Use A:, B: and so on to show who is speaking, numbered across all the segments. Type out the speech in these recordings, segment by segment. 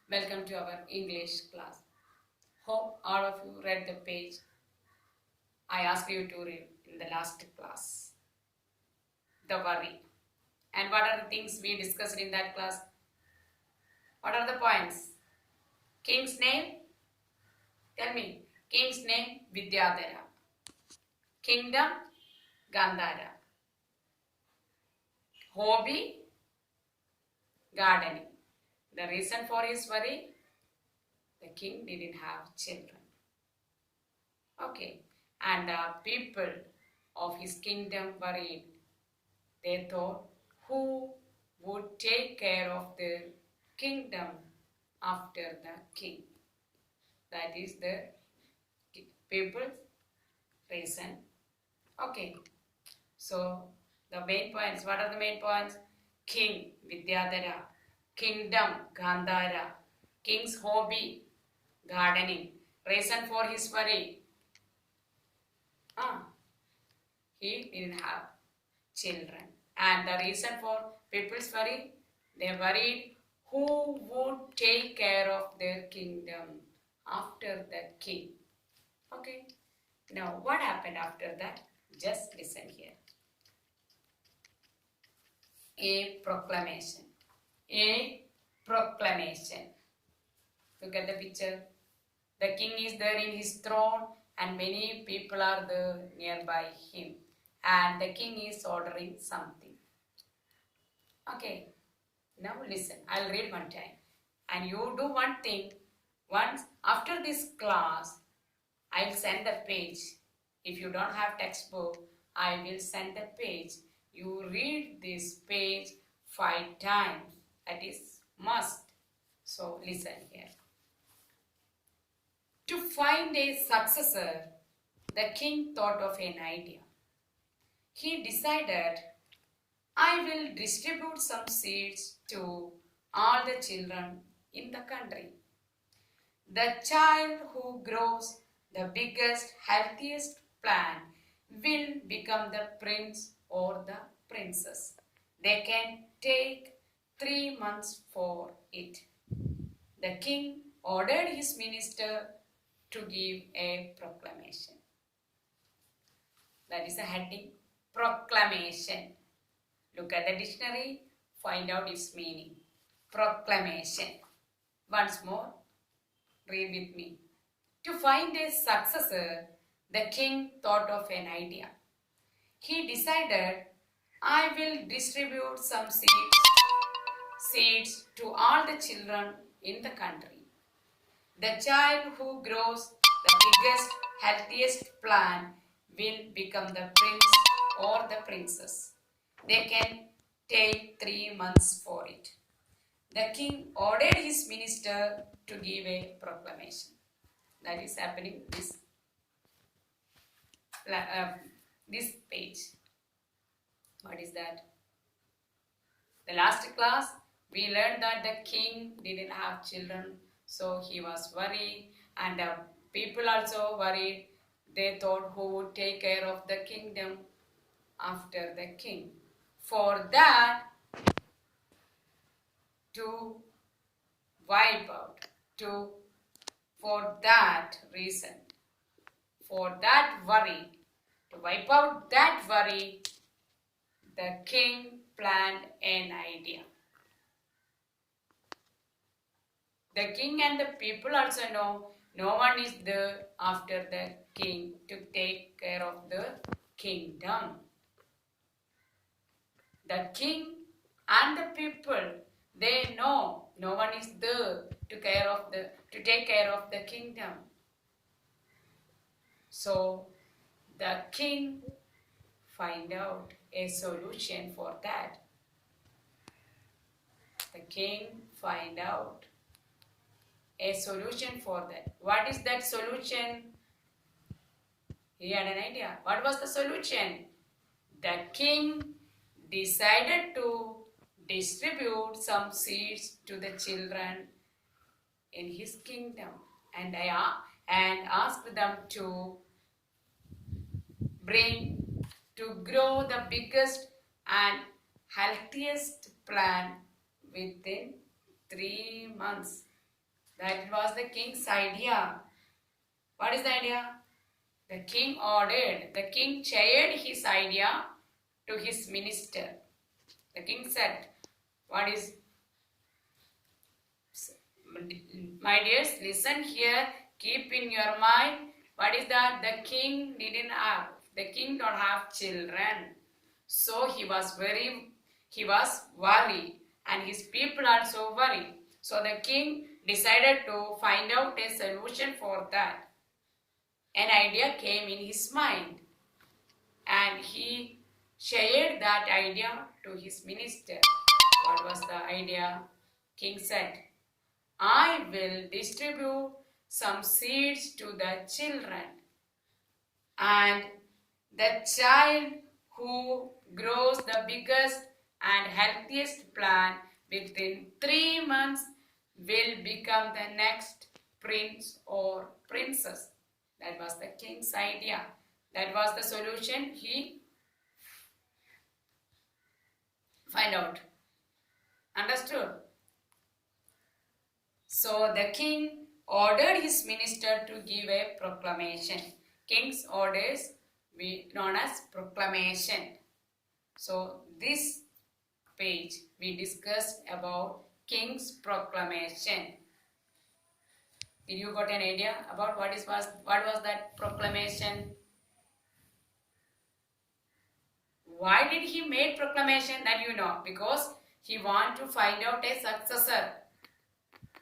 A: Welcome to our English class. Hope all of you read the page I asked you to read in the last class. The worry. And what are the things we discussed in that class? What are the points? King's name? Tell me. King's name Vidyadhara. Kingdom Gandhara. Hobby gardening. The reason for his worry? The king didn't have children. Okay. And the people of his kingdom worried. They thought, who would take care of the kingdom after the king? That is the people's reason. Okay. So the main points, what are the main points? King Vidyadhara, kingdom Gandhara, king's hobby gardening, reason for his worry. He didn't have children. And the reason for people's worry, they worried who would take care of their kingdom after the king. Okay. Now what happened after that? Just listen here. A proclamation. A proclamation. Look at the picture. The king is there in his throne and many people are there nearby him. And the king is ordering something. Okay. Now listen. I'll read one time. And you do one thing. Once after this class, I'll send the page. If you don't have textbook, I will send the page. You read this page 5 times. That is must. So listen here. To find a successor, the king thought of an idea. He decided, I will distribute some seeds to all the children in the country. The child who grows the biggest, healthiest plant will become the prince or the princess. They can take 3 months for it. The king ordered his minister to give a proclamation. That is the heading, proclamation. Look at the dictionary, find out its meaning. Proclamation. Once more, read with me. To find a successor, the king thought of an idea. He decided, I will distribute some seeds to all the children in the country. The child who grows the biggest, healthiest plant will become the prince or the princess. They can take 3 months for it. The king ordered his minister to give a proclamation. That is happening this page. What is that? The last class we learned that the king didn't have children, so he was worried, and the people also worried. They thought who would take care of the kingdom after the king. For that, to wipe out, for that reason, for that worry, to wipe out that worry, the king planned an idea. The king and the people also know no one is there after the king to take care of the kingdom. The king and the people, they know no one is there to take care of the kingdom. So the king find out a solution for that. The king find out a solution for that. What is that solution? He had an idea. What was the solution? The king decided to distribute some seeds to the children in his kingdom and asked them to grow the biggest and healthiest plant within 3 months. That was the king's idea. What is the idea? The king ordered, the king shared his idea to his minister. The king said, what is, my dears, listen here, keep in your mind, what is that? The king the king don't have children. So he was worried, and his people also worried. So the king decided to find out a solution for that. An idea came in his mind and he shared that idea to his minister. What was the idea? King said, I will distribute some seeds to the children, and the child who grows the biggest and healthiest plant within 3 months will become the next prince or princess. That was the king's idea. That was the solution he find out. Understood? So the king ordered his minister to give a proclamation. King's orders we known as proclamation. So this page we discussed about king's proclamation. Did you got an idea about what was that proclamation? Why did he make proclamation? That you know, because he want to find out a successor.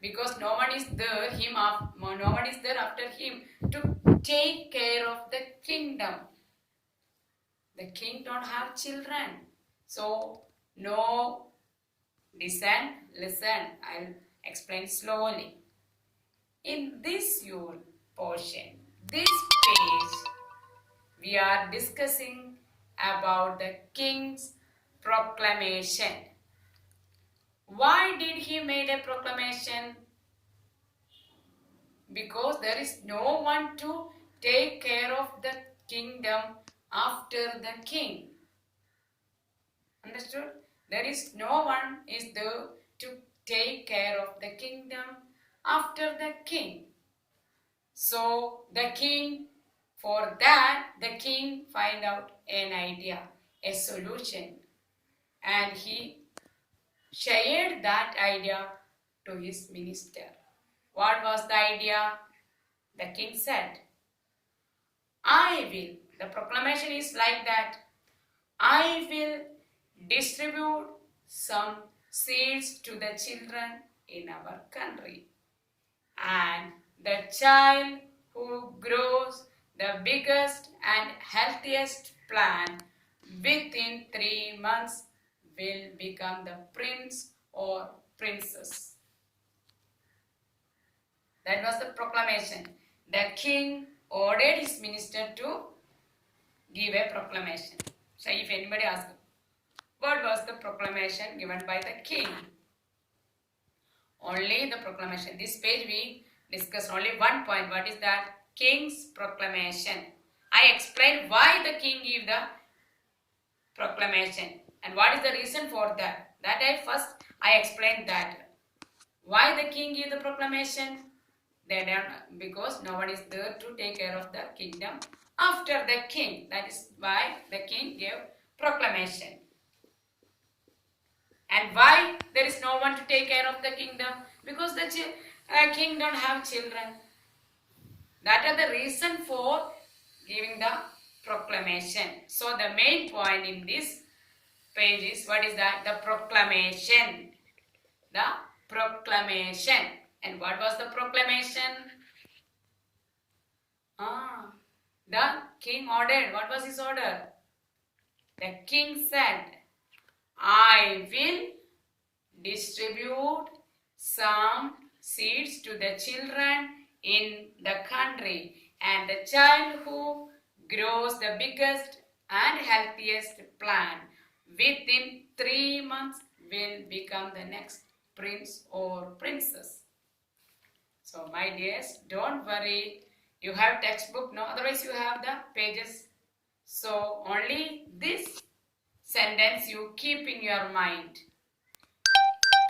A: Because no one is there after him to take care of the kingdom. The king don't have children. So no, listen, I'll explain slowly. In this your portion, this page, we are discussing about the king's proclamation. Why did he make a proclamation? Because there is no one to take care of the kingdom after the king. Understood? There is no one is there to take care of the kingdom after the king. So the king, for that, the king find out an idea, a solution, and he shared that idea to his minister. What was the idea? The king said, I will, the proclamation is like that, I will distribute some seeds to the children in our country. And the child who grows the biggest and healthiest plant within 3 months will become the prince or princess. That was the proclamation. The king ordered his minister to give a proclamation. So if anybody asks, what was the proclamation given by the king? Only the proclamation. This page we discuss only one point. What is that? King's proclamation. I explained why the king gave the proclamation and what is the reason for that. That I explained that. Why the king gave the proclamation? Because no one is there to take care of the kingdom after the king. That is why the king gave proclamation. And why there is no one to take care of the kingdom? Because the king don't have children. That is the reason for giving the proclamation. So the main point in this page is, what is that? The proclamation. The proclamation. And what was the proclamation? The king ordered. What was his order? The king said, I will distribute some seeds to the children in the country, and the child who grows the biggest and healthiest plant within 3 months will become the next prince or princess. So my dears, don't worry, you have textbook, no, otherwise you have the pages. So only this sentence you keep in your mind.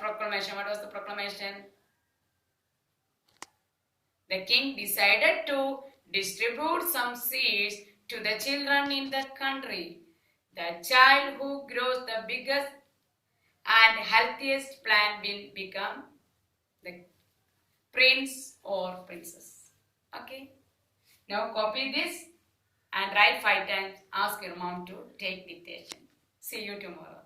A: Proclamation. What was the proclamation? The king decided to distribute some seeds to the children in the country. The child who grows the biggest and healthiest plant will become the prince or princess. Okay. Now copy this and write 5 times. Ask your mom to take dictation. See you tomorrow.